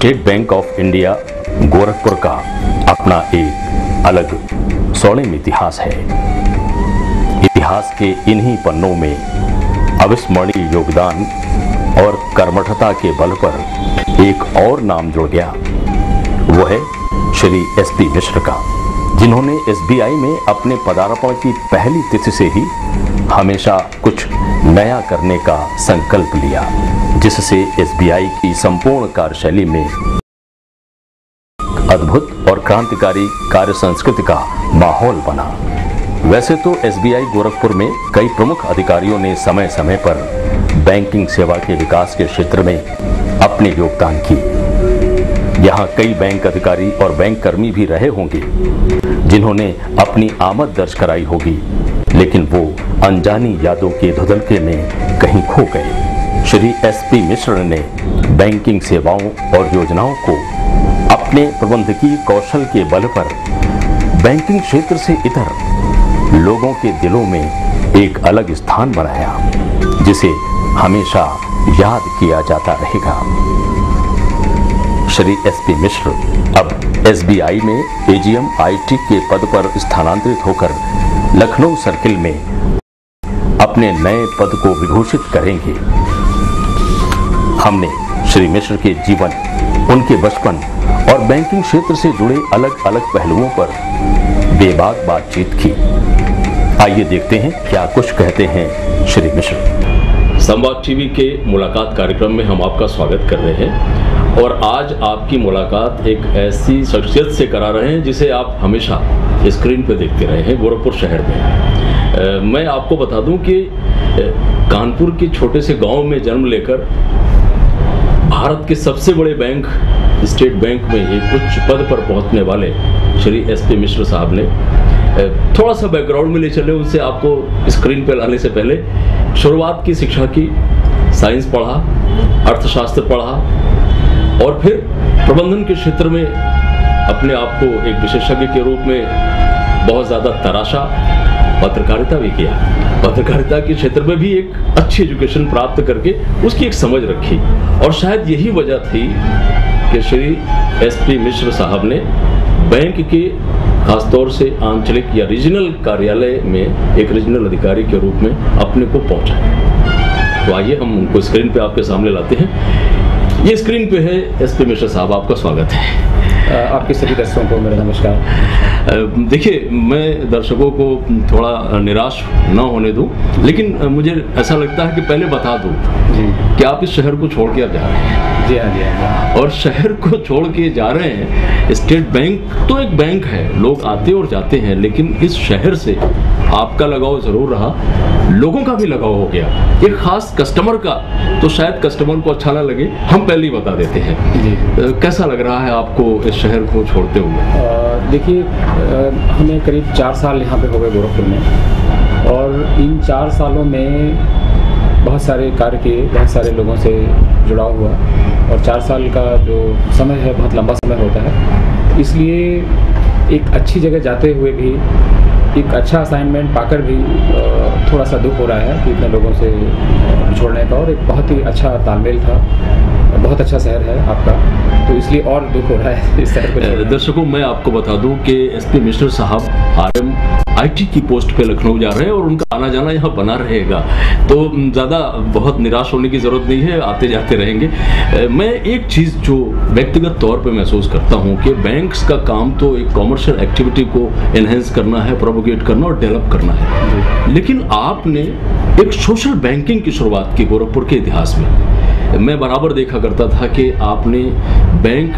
State bank of India Gorakhpur का अपना एक अलग स्वर्णिम इतिहास है। इतिहास के इन्हीं पन्नों में अविस्मरणीय योगदान और कर्मठता के बल पर एक और नाम जुड़ गया, वो है श्री एसपी मिश्र का, जिन्होंने एसबीआई में अपने पदार्पण की पहली तिथि से ही हमेशा कुछ नया करने का संकल्प लिया, जिससे एसबीआई की संपूर्ण कार्यशैली में अद्भुत और क्रांतिकारी कार्य संस्कृति का माहौल बना। वैसे तो एसबीआई गोरखपुर में कई प्रमुख अधिकारियों ने समय समय पर बैंकिंग सेवा के विकास के क्षेत्र में अपने योगदान किए। यहाँ कई बैंक अधिकारी और बैंक कर्मी भी रहे होंगे जिन्होंने अपनी आमद दर्ज कराई होगी, लेकिन वो अनजानी यादों के धुंधलके में कहीं खो गए। श्री एसपी मिश्र ने बैंकिंग सेवाओं और योजनाओं को अपने प्रबंधकीय कौशल के बल पर बैंकिंग क्षेत्र से इतर लोगों के दिलों में एक अलग स्थान बनाया, जिसे हमेशा याद किया जाता रहेगा। श्री एसपी मिश्र अब एसबीआई में एजीएम आईटी के पद पर स्थानांतरित होकर लखनऊ सर्किल में अपने नए पद को विभूषित करेंगे। हमने श्री मिश्र के जीवन, उनके बचपन और बैंकिंग क्षेत्र से जुड़े अलग अलग पहलुओं पर बेबाक बातचीत की। आइए देखते हैं क्या कुछ कहते हैं श्री मिश्र। संवाद टीवी के मुलाकात कार्यक्रम में हम आपका स्वागत कर रहे हैं और आज आपकी मुलाकात एक ऐसी शख्सियत से करा रहे हैं जिसे आप हमेशा स्क्रीन पर देखते रहे हैं गोरखपुर शहर में। मैं आपको बता दूं कि कानपुर के छोटे से गांव में जन्म लेकर भारत के सबसे बड़े बैंक स्टेट बैंक में एक उच्च पद पर पहुंचने वाले श्री एसपी मिश्र साहब ने थोड़ा सा बैकग्राउंड में ले चले उनसे आपको स्क्रीन पर लाने से पहले। शुरुआत की शिक्षा की, साइंस पढ़ा, अर्थशास्त्र पढ़ा और फिर प्रबंधन के क्षेत्र में अपने आप को एक विशेषज्ञ के रूप में बहुत ज़्यादा तराशा। पत्रकारिता भी किया, पत्रकारिता के क्षेत्र में भी एक अच्छी एजुकेशन प्राप्त करके उसकी एक समझ रखी और शायद यही वजह थी कि श्री एसपी मिश्र साहब ने बैंक के खासतौर से आंचलिक या रीजनल कार्यालय में एक रीजनल अधिकारी के रूप में अपने को पहुंचाया। तो आइए हम उनको स्क्रीन पे आपके सामने लाते हैं। ये स्क्रीन पे है एसपी मिश्र साहब, आपका स्वागत है। आपके सभी दर्शकों को मेरा नमस्कार। देखिए, मैं दर्शकों को थोड़ा निराश न होने दूं, लेकिन मुझे ऐसा लगता है कि पहले बता दूं कि आप इस शहर को छोड़ के अब जा रहे हैं। जी हाँ। और शहर को छोड़ के जा रहे हैं। स्टेट बैंक तो एक बैंक है, लोग आते और जाते हैं, लेकिन इस शहर से आपका लगाव जरूर रहा, लोगों का भी लगाव हो गया। एक खास कस्टमर का, तो शायद कस्टमर को अच्छा ना लगे, हम पहले ही बता देते हैं। कैसा लग रहा है आपको इस शहर को छोड़ते हुए? देखिए, हमें करीब 4 साल यहाँ पे हो गए गोरखपुर में, और इन 4 सालों में बहुत सारे कार्य किए, बहुत सारे लोगों से जुड़ाव हुआ, और 4 साल का जो समय है बहुत लंबा समय होता है। इसलिए एक अच्छी जगह जाते हुए भी, एक अच्छा असाइनमेंट पाकर भी थोड़ा सा दुख हो रहा है कि इतने लोगों से छोड़ने का, और एक बहुत ही अच्छा तालमेल था, बहुत अच्छा शहर है आपका, तो इसलिए और दुख हो रहा है इस शहर को। दर्शकों, मैं आपको बता दूं कि एसपी मिश्र साहब आरएम आईटी की पोस्ट पे लखनऊ जा रहे हैं और उनका आना जाना यहाँ बना रहेगा, तो ज़्यादा बहुत निराश होने की ज़रूरत नहीं है, आते जाते रहेंगे। मैं एक चीज़ जो व्यक्तिगत तौर पे महसूस करता हूँ कि बैंक्स का काम तो एक कॉमर्शियल एक्टिविटी को एनहेंस करना है, प्रोपोगेट करना और डेवलप करना है, लेकिन आपने एक सोशल बैंकिंग की शुरुआत की गोरखपुर के इतिहास में। मैं बराबर देखा करता था कि आपने बैंक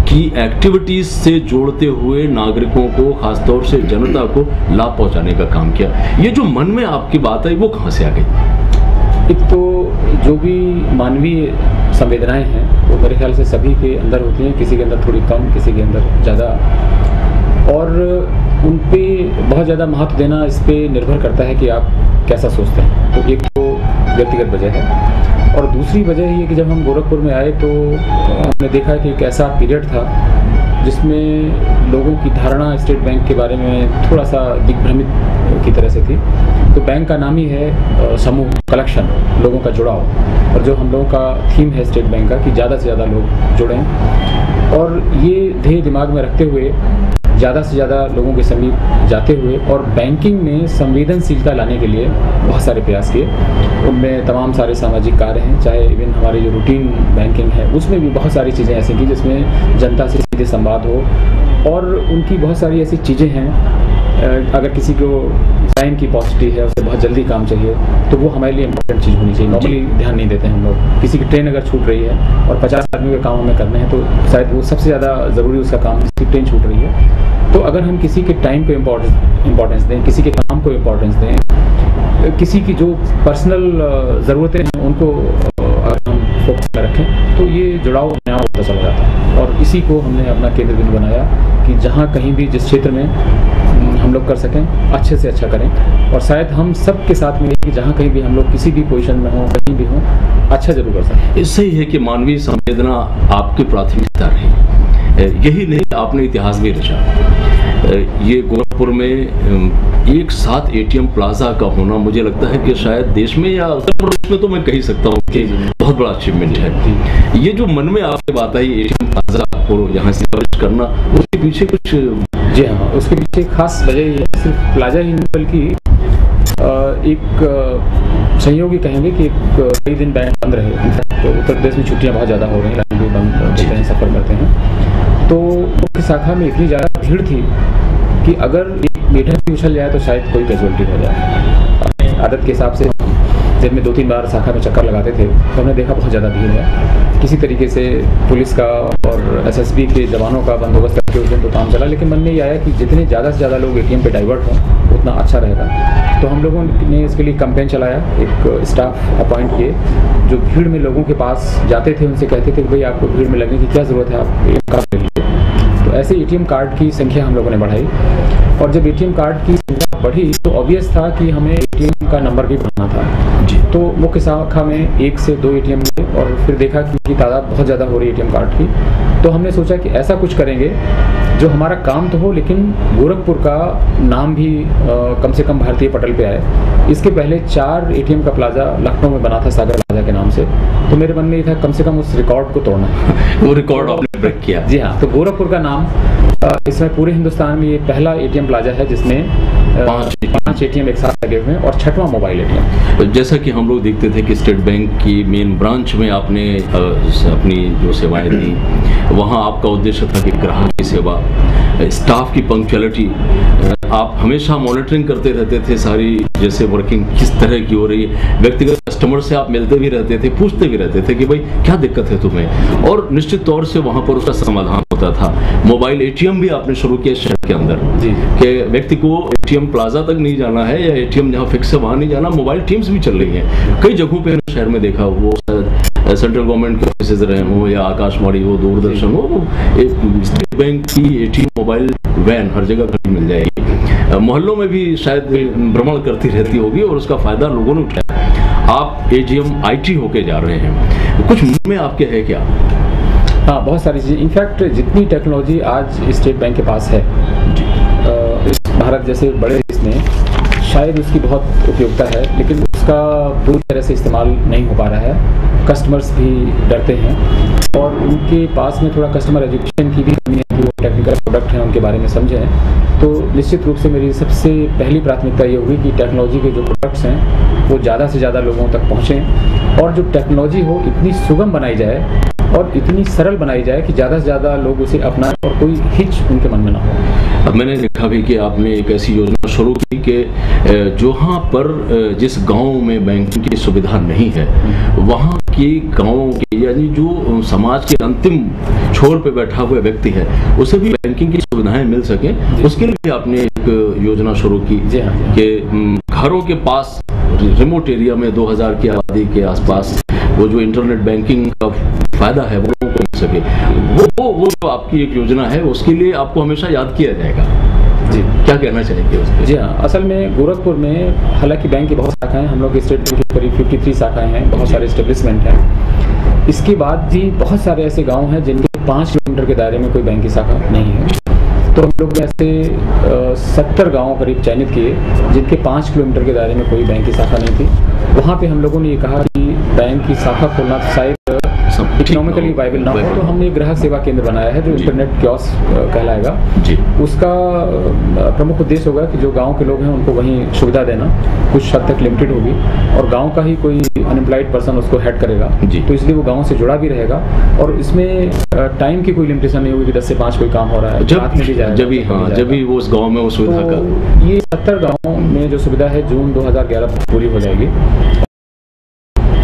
की एक्टिविटीज से जोड़ते हुए नागरिकों को, खासतौर से जनता को लाभ पहुंचाने का काम किया। ये जो मन में आपकी बात आई, वो कहाँ से आ गई? एक तो जो भी मानवीय संवेदनाएं हैं वो मेरे ख्याल से सभी के अंदर होती हैं, किसी के अंदर थोड़ी कम, किसी के अंदर ज़्यादा, और उन पे बहुत ज़्यादा महत्व देना इस पे निर्भर करता है कि आप कैसा सोचते हैं। तो एक तो व्यक्तिगत वजह है, और दूसरी वजह ये कि जब हम गोरखपुर में आए तो हमने देखा कि एक ऐसा पीरियड था जिसमें लोगों की धारणा स्टेट बैंक के बारे में थोड़ा सा दिग्भ्रमित की तरह से थी। तो बैंक का नाम ही है समूह, कलेक्शन, लोगों का जुड़ाव। और जो हम लोगों का थीम है स्टेट बैंक का कि ज़्यादा से ज़्यादा लोग जुड़ें, और ये ध्येय दिमाग में रखते हुए ज़्यादा से ज़्यादा लोगों के समीप जाते हुए और बैंकिंग में संवेदनशीलता लाने के लिए बहुत सारे प्रयास किए। उनमें तमाम सारे सामाजिक कार्य हैं, चाहे इवन हमारी जो रूटीन बैंकिंग है उसमें भी बहुत सारी चीज़ें ऐसी की जिसमें जनता से सीधे संवाद हो। और उनकी बहुत सारी ऐसी चीज़ें हैं, अगर किसी को टाइम की पॉसिबिलिटी है, उसे बहुत जल्दी काम चाहिए, तो वो हमारे लिए इंपॉर्टेंट चीज़ होनी चाहिए। नॉर्मली ध्यान नहीं देते हम लोग। किसी की ट्रेन अगर छूट रही है और 50 आदमी के काम हमें करने हैं तो शायद वो सबसे ज़्यादा ज़रूरी उसका काम, किसी की ट्रेन छूट रही है। तो अगर हम किसी के टाइम को इम्पोर्टेंस दें, किसी के काम को इम्पोर्टेंस दें, किसी की जो पर्सनल ज़रूरतें हैं उनको अगर हम फोकस में रखें, तो ये जुड़ाव अपने आप होता चला जाता है। और इसी को हमने अपना केंद्र बिंदु बनाया कि जहाँ कहीं भी जिस क्षेत्र में हम लोग कर सकें, अच्छे से अच्छा करें। और शायद हम सब के साथ में कि जहाँ कहीं भी हम लोग किसी भी पोजीशन में हों, कहीं भी हों, अच्छा जरूर कर सकें। इससे ही है कि मानवीय संवेदना आपकी प्राथमिकता रही। यही नहीं, आपने इतिहास भी रचा। ये गोरखपुर में एक साथ एटीएम प्लाजा का होना, मुझे लगता है कि शायद देश में या उत्तर प्रदेश में तो मैं कह सकता हूँ कि बहुत बड़ा अचीवमेंट है। ये जो मन में आपकी बात आई एटीएम प्लाजा को यहाँ से करना, उसके पीछे कुछ? जी हाँ, उसके पीछे खास वजह ये है, सिर्फ प्लाजा ही नहीं बल्कि एक संयोग ही कहेंगे कि कई दिन बैंक बंद रहे। तो उत्तर प्रदेश में छुट्टियाँ बहुत ज़्यादा हो रही हैं, बैंक भी बंद होते हैं, सफ़र करते हैं। तो मुख्य शाखा में इतनी ज़्यादा भीड़ थी कि अगर एक मीटर भी उछल जाए तो शायद कोई कैजुअलिटी हो जाए। आदत के हिसाब से दिन में 2-3 बार शाखा में चक्कर लगाते थे, तो हमने देखा बहुत ज़्यादा भीड़ है। किसी तरीके से पुलिस का और एसएसबी के जवानों का बंदोबस्त करके उस दिन तो काम चला, लेकिन मन में ये आया कि जितने ज़्यादा से ज़्यादा लोग एटीएम पे डाइवर्ट हों उतना अच्छा रहेगा। तो हम लोगों ने इसके लिए कैंपेन चलाया, एक स्टाफ अपॉइंट किए जो भीड़ में लोगों के पास जाते थे, उनसे कहते थे कि भाई आपको भीड़ में लगने की क्या ज़रूरत है, आप एटीएम कार्ड ले लीजिए। तो ऐसे एटीएम कार्ड की संख्या हम लोगों ने बढ़ाई, और जब एटीएम कार्ड की संख्या बढ़ी तो ऑब्वियस था कि हमें एटीएम का नंबर भी बढ़ाना था जी। तो मुख्य शाखा में 1 से 2 एटीएम थे, और फिर देखा कि उनकी तादाद बहुत ज़्यादा हो रही है एटीएम कार्ड की। तो हमने सोचा कि ऐसा कुछ करेंगे जो हमारा काम तो हो, लेकिन गोरखपुर का नाम भी कम से कम भारतीय पटल पे आए। इसके पहले 4 एटीएम का प्लाजा लखनऊ में बना था सागर प्लाजा के नाम से। तो मेरे मन में ये था कम से कम उस रिकॉर्ड को तोड़ना। वो रिकॉर्ड आपने ब्रेक किया। जी हाँ, तो गोरखपुर का नाम इसमें पूरे हिंदुस्तान में ये पहला एटीएम प्लाजा है जिसमें 5 एटीएम एक साथ लगे हुए हैं, और 6वां मोबाइल एटीएम। जैसा कि हम लोग देखते थे कि स्टेट बैंक की मेन ब्रांच में आपने अपनी जो सेवाएं दी, वहाँ आपका उद्देश्य था कि ग्राहक की सेवा, स्टाफ की पंक्चुअलिटी, आप हमेशा मॉनिटरिंग करते रहते थे सारी जैसे वर्किंग किस तरह की हो रही है। व्यक्तिगत कस्टमर से आप मिलते भी रहते थे, पूछते भी रहते थे कि भाई क्या दिक्कत है तुम्हें, और निश्चित तौर से वहाँ पर उसका समाधान होता था। मोबाइल एटीएम भी आपने शुरू किया शहर के अंदर जी, कि व्यक्ति को एटीएम प्लाजा तक नहीं जाना है या एटीएम जहाँ फिक्स है वहाँ नहीं जाना, मोबाइल टीम्स भी चल रही हैं कई जगहों पे शहर में। देखा वो सेंट्रल गवर्नमेंट के ऑफिस रहे हो या आकाशवाणी हो, दूरदर्शन हो, स्टेट बैंक की एटीएम मोबाइल वैन हर जगह मिल जाएगी। मोहल्लों में भी शायद भ्रमण करती रहती होगी और उसका फायदा लोगों ने उठाया। आप एजीएम आईटी होके जा रहे हैं, कुछ मुंह में आपके है क्या? हाँ, बहुत सारी चीज़ें। इनफैक्ट जितनी टेक्नोलॉजी आज स्टेट बैंक के पास है, भारत जैसे बड़े देश में शायद उसकी बहुत उपयोगिता है, लेकिन उसका पूरी तरह से इस्तेमाल नहीं हो पा रहा है। कस्टमर्स भी डरते हैं, और उनके पास में थोड़ा कस्टमर एजुकेशन की भी कमी है कि वो टेक्निकल प्रोडक्ट हैं उनके बारे में समझें। तो निश्चित रूप से मेरी सबसे पहली प्राथमिकता ये होगी कि टेक्नोलॉजी के जो प्रोडक्ट्स हैं वो ज़्यादा से ज़्यादा लोगों तक पहुँचें, और जो टेक्नोलॉजी हो इतनी सुगम बनाई जाए और इतनी सरल बनाई जाए कि ज़्यादा से ज़्यादा लोग उसे अपनाएं और कोई हिच उनके मन में ना हो। अब मैंने देखा भी कि आपने एक ऐसी योजना शुरू की कि जहाँ पर जिस गांव में बैंकिंग की सुविधा नहीं है, वहाँ के गाँवों के यानी जो समाज के अंतिम छोर पे बैठा हुआ व्यक्ति है उसे भी बैंकिंग की सुविधाएं मिल सकें, उसके लिए भी आपने एक योजना शुरू की कि घरों के पास रिमोट एरिया में 2000 की आबादी के आसपास वो जो इंटरनेट बैंकिंग का फायदा है वो लोगों को मिल सके। वो जो आपकी एक योजना है उसके लिए आपको हमेशा याद किया जाएगा जी। क्या कहना चाहेंगे उस पर? जी हाँ, असल में गोरखपुर में हालांकि बैंक की बहुत शाखाएं हैं, हम लोग स्टेट बैंक की करीब 53 शाखाएं हैं, बहुत सारे एस्टेब्लिशमेंट हैं। इसके बाद भी बहुत सारे ऐसे गांव हैं जिनके 5 किलोमीटर के दायरे में कोई बैंक की शाखा नहीं है। तो हम लोग ने ऐसे 70 गाँव करीब चयनित किए जिनके 5 किलोमीटर के दायरे में कोई बैंक की शाखा नहीं थी। वहाँ पे हम लोगों ने ये कहा कि बैंक की शाखा खोलना शायद इकोनॉमिकली वायबल ना हो, तो हमने एक ग्राहक सेवा केंद्र बनाया है जो इंटरनेट कियोस्क कहलाएगा जी। उसका प्रमुख उद्देश्य होगा कि जो गांव के लोग हैं उनको वहीं सुविधा देना, कुछ हद तक लिमिटेड होगी, और गांव का ही कोई अनएम्प्लॉयड पर्सन उसको हेड करेगा जी। तो इसलिए वो गांव से जुड़ा भी रहेगा, और इसमें टाइम की कोई लिमिटेशन नहीं होगी कि 10 से 5 कोई काम हो रहा है, जब भी वो उस गाँव में वो सुविधा का। ये 70 गाँव में जो सुविधा है जून 2011 तक पूरी हो जाएगी,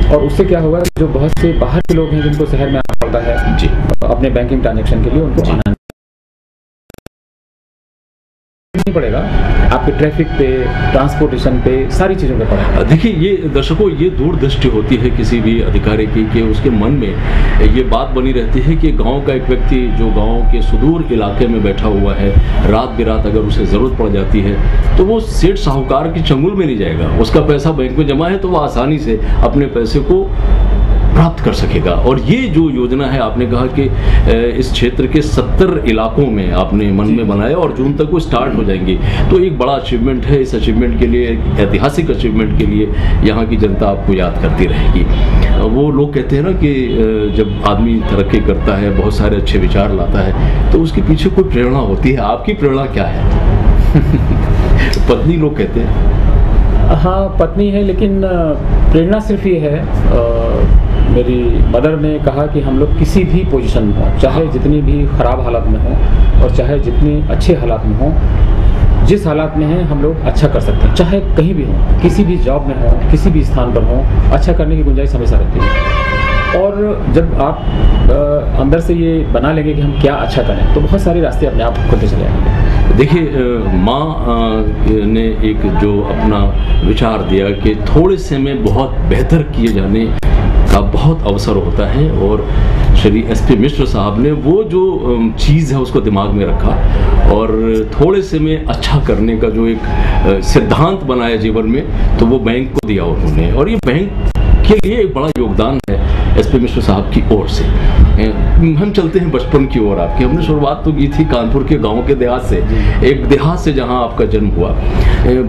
और उससे क्या होगा जो बहुत से बाहर के लोग हैं जिनको शहर में आना पड़ता है जी अपने बैंकिंग ट्रांजैक्शन के लिए, उनको आना नहीं पड़ेगा। आपके ट्रैफिक पे, ट्रांसपोर्टेशन पे, सारी चीज़ों पे पड़ेगा। देखिए, ये दर्शकों, ये दूरदृष्टि होती है किसी भी अधिकारी की कि उसके मन में ये बात बनी रहती है कि गांव का एक व्यक्ति जो गांव के सुदूर इलाके में बैठा हुआ है, रात बिरात अगर उसे ज़रूरत पड़ जाती है तो वो सेठ साहूकार की चंगुल में नहीं जाएगा। उसका पैसा बैंक में जमा है तो वो आसानी से अपने पैसे को प्राप्त कर सकेगा। और ये जो योजना है, आपने कहा कि इस क्षेत्र के 70 इलाकों में आपने मन में बनाया और जून तक वो स्टार्ट हो जाएंगी, तो एक बड़ा अचीवमेंट है। इस अचीवमेंट के लिए, ऐतिहासिक अचीवमेंट के लिए यहाँ की जनता आपको याद करती रहेगी। वो लोग कहते हैं ना कि जब आदमी तरक्की करता है, बहुत सारे अच्छे विचार लाता है, तो उसके पीछे कोई प्रेरणा होती है। आपकी प्रेरणा क्या है? पत्नी लोग कहते हैं। हाँ, पत्नी है, लेकिन प्रेरणा सिर्फ ये है, मेरी मदर ने कहा कि हम लोग किसी भी पोजीशन में हों, चाहे जितनी भी ख़राब हालत में हों और चाहे जितनी अच्छे हालात में हों, जिस हालात में हैं हम लोग अच्छा कर सकते हैं, चाहे कहीं भी हों, किसी भी जॉब में हों, किसी भी स्थान पर हों, अच्छा करने की गुंजाइश हमेशा रहती है। और जब आप अंदर से ये बना लेंगे कि हम क्या अच्छा करें, तो बहुत सारे रास्ते अपने आप खुलते चले आएंगे। देखिए, माँ ने एक जो अपना विचार दिया कि थोड़े से में बहुत बेहतर किए जाने का बहुत अवसर होता है, और श्री एसपी मिश्र साहब ने वो जो चीज़ है उसको दिमाग में रखा और थोड़े से में अच्छा करने का जो एक सिद्धांत बनाया जीवन में, तो वो बैंक को दिया उन्होंने। और ये बैंक के लिए एक बड़ा योगदान है एसपी मिश्र साहब की ओर से। हम चलते हैं बचपन की ओर आपकी। हमने शुरुआत तो की थी कानपुर के गांव के देहात से, एक देहात से जहां आपका जन्म हुआ।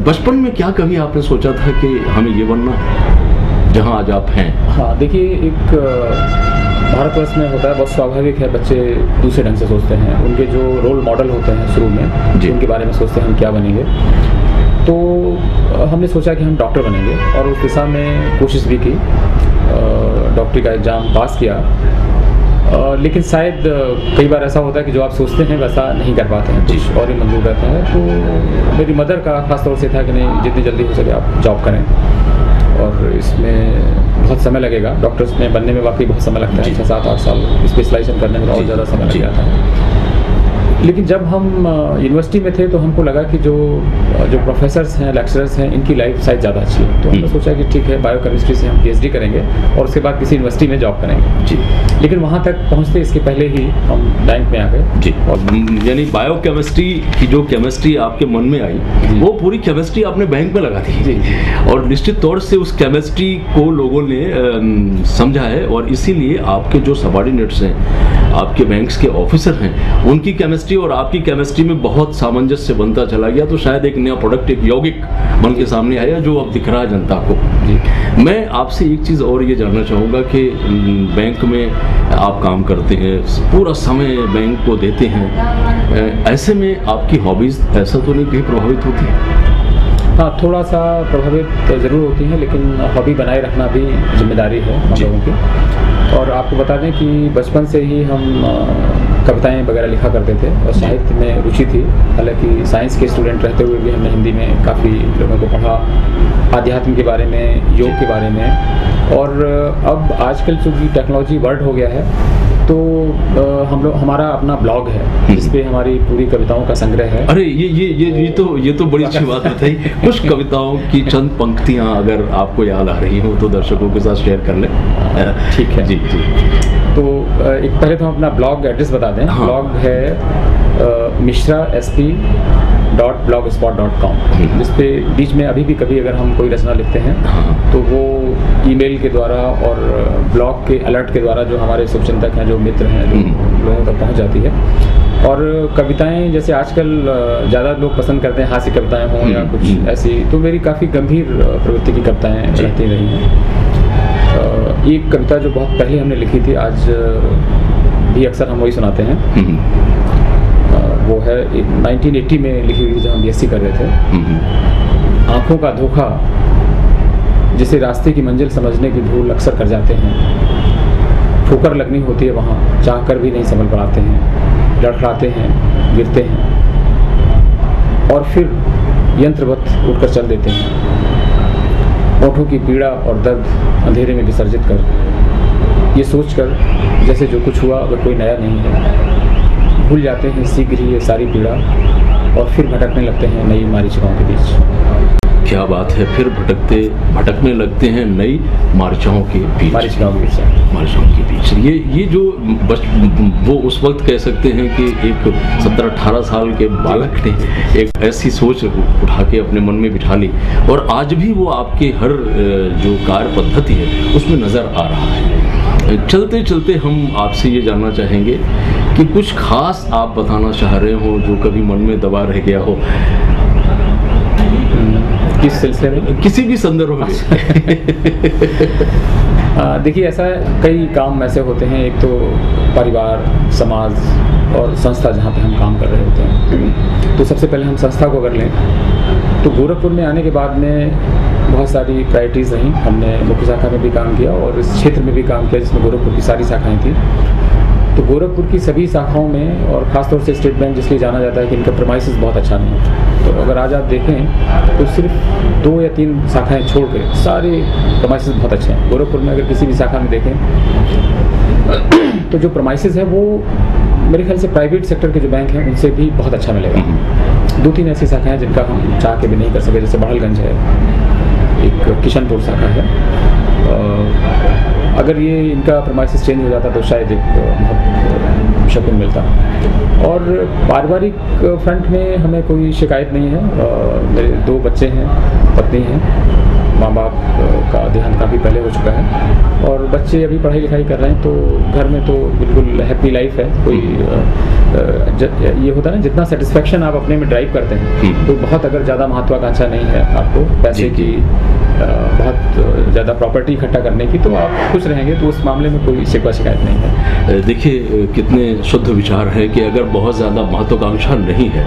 बचपन में क्या कभी आपने सोचा था कि हमें ये बनना है जहां आज आप हैं? हाँ, देखिए, एक भारतवर्ष में होता है, बहुत स्वाभाविक है, बच्चे दूसरे ढंग से सोचते हैं। उनके जो रोल मॉडल होते हैं शुरू में, उनके बारे में सोचते हैं हम क्या बनेंगे। तो हमने सोचा कि हम डॉक्टर बनेंगे, और उस दिशा में कोशिश भी की, डॉक्टरी का एग्ज़ाम पास किया। लेकिन शायद कई बार ऐसा होता है कि जो आप सोचते हैं वैसा नहीं कर पाते हैं, कुछ और ही मंजूर रहता है। तो मेरी मदर का खास तौर से था कि नहीं, जितनी जल्दी हो सके आप जॉब करें, और इसमें बहुत समय लगेगा। डॉक्टर्स में बनने में वाकई बहुत समय लगता है, 6-7-8 साल स्पेशलाइजेशन करने में और ज़्यादा समय लग जाता है। लेकिन जब हम यूनिवर्सिटी में थे तो हमको लगा कि जो प्रोफेसर्स हैं, लेक्चरर्स हैं, इनकी लाइफ शायद ज़्यादा अच्छी है। तो हमने सोचा कि ठीक है, बायोकेमिस्ट्री से हम PhD करेंगे और उसके बाद किसी यूनिवर्सिटी में जॉब करेंगे जी। लेकिन वहाँ तक पहुँचते इसके पहले ही हम बैंक में आ गए जी। और यानी बायोकेमिस्ट्री की जो केमिस्ट्री आपके मन में आई, वो पूरी केमिस्ट्री आपने बैंक में लगा दी जी। और निश्चित तौर से उस केमिस्ट्री को लोगों ने समझा है, और इसीलिए आपके जो सबॉर्डिनेट्स हैं, आपके बैंक्स के ऑफिसर हैं, उनकी केमिस्ट्री और आपकी केमिस्ट्री में बहुत सामंजस्य बनता चला गया। तो शायद एक नया प्रोडक्ट, एक यौगिक बन के सामने आया जो अब दिख रहा है जनता को जी। मैं आपसे एक चीज़ और ये जानना चाहूँगा कि बैंक में आप काम करते हैं, पूरा समय बैंक को देते हैं, ऐसे में आपकी हॉबीज़ ऐसा तो नहीं कहीं प्रभावित होती है? हाँ, थोड़ा सा प्रभावित ज़रूर होती हैं, लेकिन हॉबी बनाए रखना भी जिम्मेदारी है हम लोगों की। और आपको बता दें कि बचपन से ही हम कविताएं वगैरह लिखा करते थे और साहित्य में रुचि थी। हालांकि साइंस के स्टूडेंट रहते हुए भी हमने हिंदी में काफ़ी लोगों को पढ़ा, आध्यात्म के बारे में, योग के बारे में। और अब आजकल चूँकि टेक्नोलॉजी वर्ल्ड हो गया है, तो हमारा अपना ब्लॉग है जिस पे हमारी पूरी कविताओं का संग्रह है। अरे ये तो बड़ी अच्छी बात बताई। कुछ कविताओं की चंद पंक्तियां अगर आपको याद आ रही हो तो दर्शकों के साथ शेयर कर लें। ठीक है जी। तो एक पहले तो हम अपना ब्लॉग एड्रेस बता दें। हाँ। ब्लॉग है मिश्रा SP blogspot.com, जिस पे बीच में अभी भी कभी अगर हम कोई रचना लिखते हैं तो वो ईमेल के द्वारा और ब्लॉग के अलर्ट के द्वारा जो हमारे शुभचिंतक हैं, जो मित्र हैं, जो लोगों तक पहुंच जाती है। और कविताएं जैसे आजकल ज़्यादा लोग पसंद करते हैं, हास्य कविताएं हों या कुछ ऐसी, तो मेरी काफ़ी गंभीर प्रवृत्ति की कविताएं रहती रही हैं। एक कविता जो बहुत पहले हमने लिखी थी, आज भी अक्सर हम वही सुनाते हैं, वो है 1980 में लिखी हुई जब हम BSc कर रहे थे। आँखों का धोखा, जिसे रास्ते की मंजिल समझने की भूल अक्सर कर जाते हैं। ठोकर लगनी होती है वहाँ, चाह कर भी नहीं संभल पाते हैं। लड़खड़ाते हैं, गिरते हैं और फिर यंत्रवत उठकर चल देते हैं। होठों की पीड़ा और दर्द अंधेरे में विसर्जित कर, ये सोचकर जैसे जो कुछ हुआ वह कोई नया नहीं है। भूल जाते हैं शीघ्र ही ये सारी पीड़ा और फिर भटकने लगते हैं नई मारीचिकाओं के बीच। क्या बात है, फिर भटकने लगते हैं नई मारीचिकाओं के बीच। मारीचिकाओं के बीच ये जो वो उस वक्त कह सकते हैं कि एक 17-18 साल के बालक ने एक ऐसी सोच उठा के अपने मन में बिठा ली, और आज भी वो आपके हर जो कार्य पद्धति है उसमें नज़र आ रहा है। चलते चलते हम आपसे ये जानना चाहेंगे कि कुछ खास आप बताना चाह रहे हो जो कभी मन में दबा रह गया हो, किस सिलसिले में, किसी भी संदर्भ में। देखिए, ऐसा कई काम ऐसे होते हैं, एक तो परिवार, समाज और संस्था जहाँ पे हम काम कर रहे होते हैं। तो सबसे पहले हम संस्था को अगर लें तो गोरखपुर में आने के बाद में बहुत सारी प्रायोरिटीज़ रहीं। हमने मुख्य शाखा में भी काम किया और इस क्षेत्र में भी काम किया जिसमें गोरखपुर की सारी शाखाएँ थी। तो गोरखपुर की सभी शाखाओं में, और ख़ासतौर से स्टेट बैंक जिसलिए जाना जाता है कि इनका प्रेमाइसेस बहुत अच्छा नहीं है। तो अगर आज आप देखें तो सिर्फ 2 या 3 शाखाएं छोड़ के सारे प्रेमाइसेस बहुत अच्छे हैं। गोरखपुर में अगर किसी भी शाखा में देखें तो जो प्रेमाइसेस है वो मेरे ख्याल से प्राइवेट सेक्टर के जो बैंक हैं उनसे भी बहुत अच्छा मिलेगा। 2-3 ऐसी शाखाएं हैं जिनका हम चाह के भी नहीं कर सके, जैसे बड़हलगंज है, एक किशनपुर शाखा है। अगर ये इनका प्रेमाइसेस चेंज हो जाता तो शायद एक बहुत शकुन मिलता। और पारिवारिक फ्रंट में हमें कोई शिकायत नहीं है। मेरे 2 बच्चे हैं, पत्नी हैं, माँ बाप का देहांत काफ़ी पहले हो चुका है और बच्चे अभी पढ़ाई लिखाई कर रहे हैं। तो घर में तो बिल्कुल हैप्पी लाइफ है। कोई ये होता है ना, जितना सेटिस्फेक्शन आप अपने में ड्राइव करते हैं, तो बहुत अगर ज़्यादा महत्वाकांक्षा नहीं है आपको पैसे की, बहुत ज़्यादा प्रॉपर्टी इकट्ठा करने की, तो आप खुश रहेंगे। तो उस मामले में कोई शिकायत नहीं है। देखिए कितने शुद्ध विचार हैं कि अगर बहुत ज़्यादा महत्वाकांक्षा नहीं है,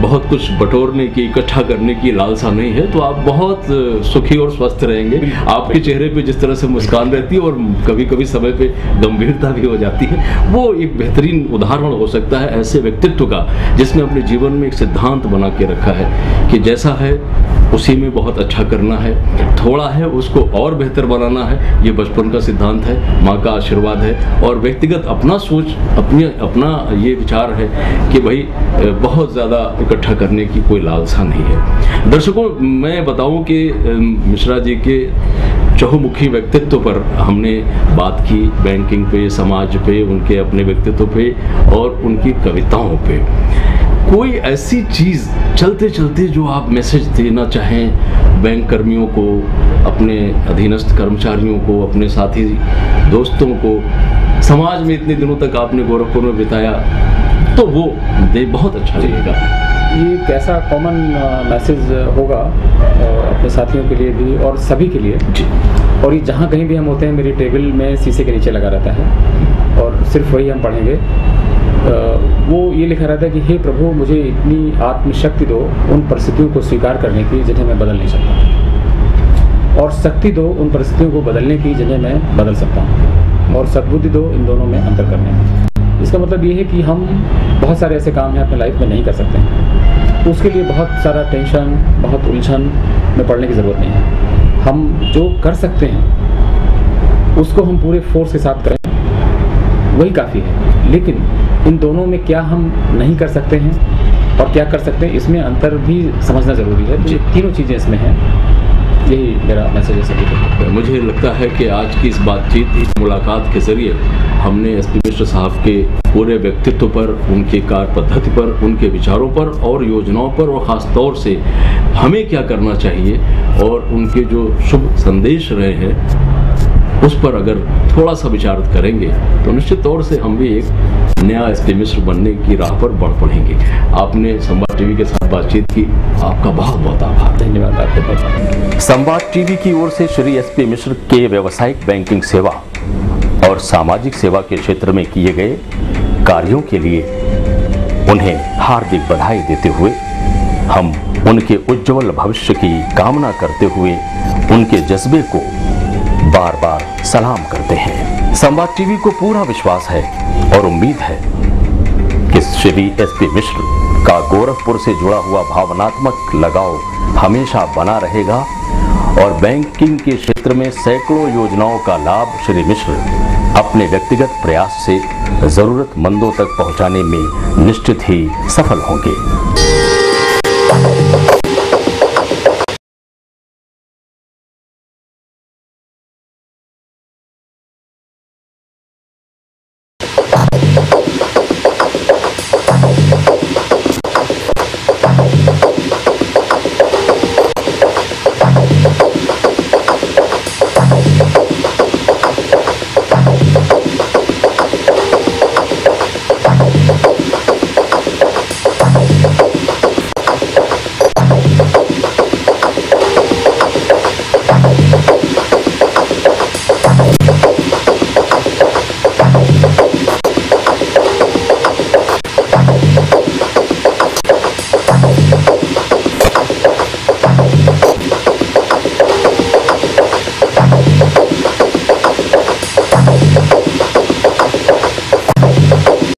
बहुत कुछ बटोरने की, इकट्ठा करने की लालसा नहीं है, तो आप बहुत सुखी और स्वस्थ रहेंगे। आपके चेहरे पे जिस तरह से मुस्कान रहती है और कभी कभी समय पे गंभीरता भी हो जाती है, वो एक बेहतरीन उदाहरण हो सकता है ऐसे व्यक्तित्व का जिसने अपने जीवन में एक सिद्धांत बना के रखा है कि जैसा है उसी में बहुत अच्छा करना है, थोड़ा है उसको और बेहतर बनाना है। ये बचपन का सिद्धांत है, माँ का आशीर्वाद है, और व्यक्तिगत अपना सोच, अपना ये विचार है कि भाई बहुत ज़्यादा इकट्ठा करने की कोई लालसा नहीं है। दर्शकों, मैं बताऊं कि मिश्रा जी के चहुमुखी व्यक्तित्व पर हमने बात की, बैंकिंग पे, समाज पे, उनके अपने व्यक्तित्व पे और उनकी कविताओं पे। कोई ऐसी चीज़ चलते चलते जो आप मैसेज देना चाहें बैंक कर्मियों को, अपने अधीनस्थ कर्मचारियों को, अपने साथी दोस्तों को, समाज में इतने दिनों तक आपने गोरखपुर में बिताया, तो वो दे बहुत अच्छा लगेगा। ये एक ऐसा कॉमन मैसेज होगा अपने साथियों के लिए भी और सभी के लिए जी। और ये जहाँ कहीं भी हम होते हैं, मेरी टेबल में शीशे के नीचे लगा रहता है और सिर्फ वही हम पढ़ेंगे। वो ये लिखा रहता है कि हे प्रभु, मुझे इतनी आत्मशक्ति दो उन परिस्थितियों को स्वीकार करने की जिन्हें मैं बदल नहीं सकता, और शक्ति दो उन परिस्थितियों को बदलने की जिन्हें मैं बदल सकता हूँ, और सद्बुद्धि दो इन दोनों में अंतर करने में। इसका मतलब ये है कि हम बहुत सारे ऐसे काम हैं अपने लाइफ में नहीं कर सकते हैं, तो उसके लिए बहुत सारा टेंशन, बहुत उलझन में पड़ने की ज़रूरत नहीं है। हम जो कर सकते हैं उसको हम पूरे फोर्स के साथ करें, वही काफ़ी है। लेकिन इन दोनों में क्या हम नहीं कर सकते हैं और क्या कर सकते हैं, इसमें अंतर भी समझना ज़रूरी है। तो ये तीनों चीज़ें इसमें हैं। यही मेरा मैसेज है सभी को। मुझे लगता है कि आज की इस बातचीत, इस मुलाकात के ज़रिए हमने एसपी मिश्र साहब के पूरे व्यक्तित्व पर, उनके कार्य पद्धति पर, उनके विचारों पर और योजनाओं पर, और ख़ास तौर से हमें क्या करना चाहिए और उनके जो शुभ संदेश रहे हैं उस पर अगर थोड़ा सा विचार करेंगे तो निश्चित तौर से हम भी एक नया एसपी मिश्र बनने की राह पर बढ़ पड़ेंगे। आपने संवाद टीवी के साथ बातचीत की, आपका बहुत बहुत आभार। धन्यवाद आपके बहुत। संवाद टीवी की ओर से श्री एसपी मिश्र के व्यावसायिक बैंकिंग सेवा और सामाजिक सेवा के क्षेत्र में किए गए कार्यों के लिए उन्हें हार्दिक बधाई देते हुए हम उनके उज्जवल भविष्य की कामना करते हुए उनके जज्बे को बार बार सलाम करते हैं। संवाद टीवी को पूरा विश्वास है और उम्मीद है कि श्री एसपी मिश्र का गोरखपुर से जुड़ा हुआ भावनात्मक लगाव हमेशा बना रहेगा और बैंकिंग के क्षेत्र में सैकड़ों योजनाओं का लाभ श्री मिश्र अपने व्यक्तिगत प्रयास से जरूरतमंदों तक पहुंचाने में निश्चित ही सफल होंगे।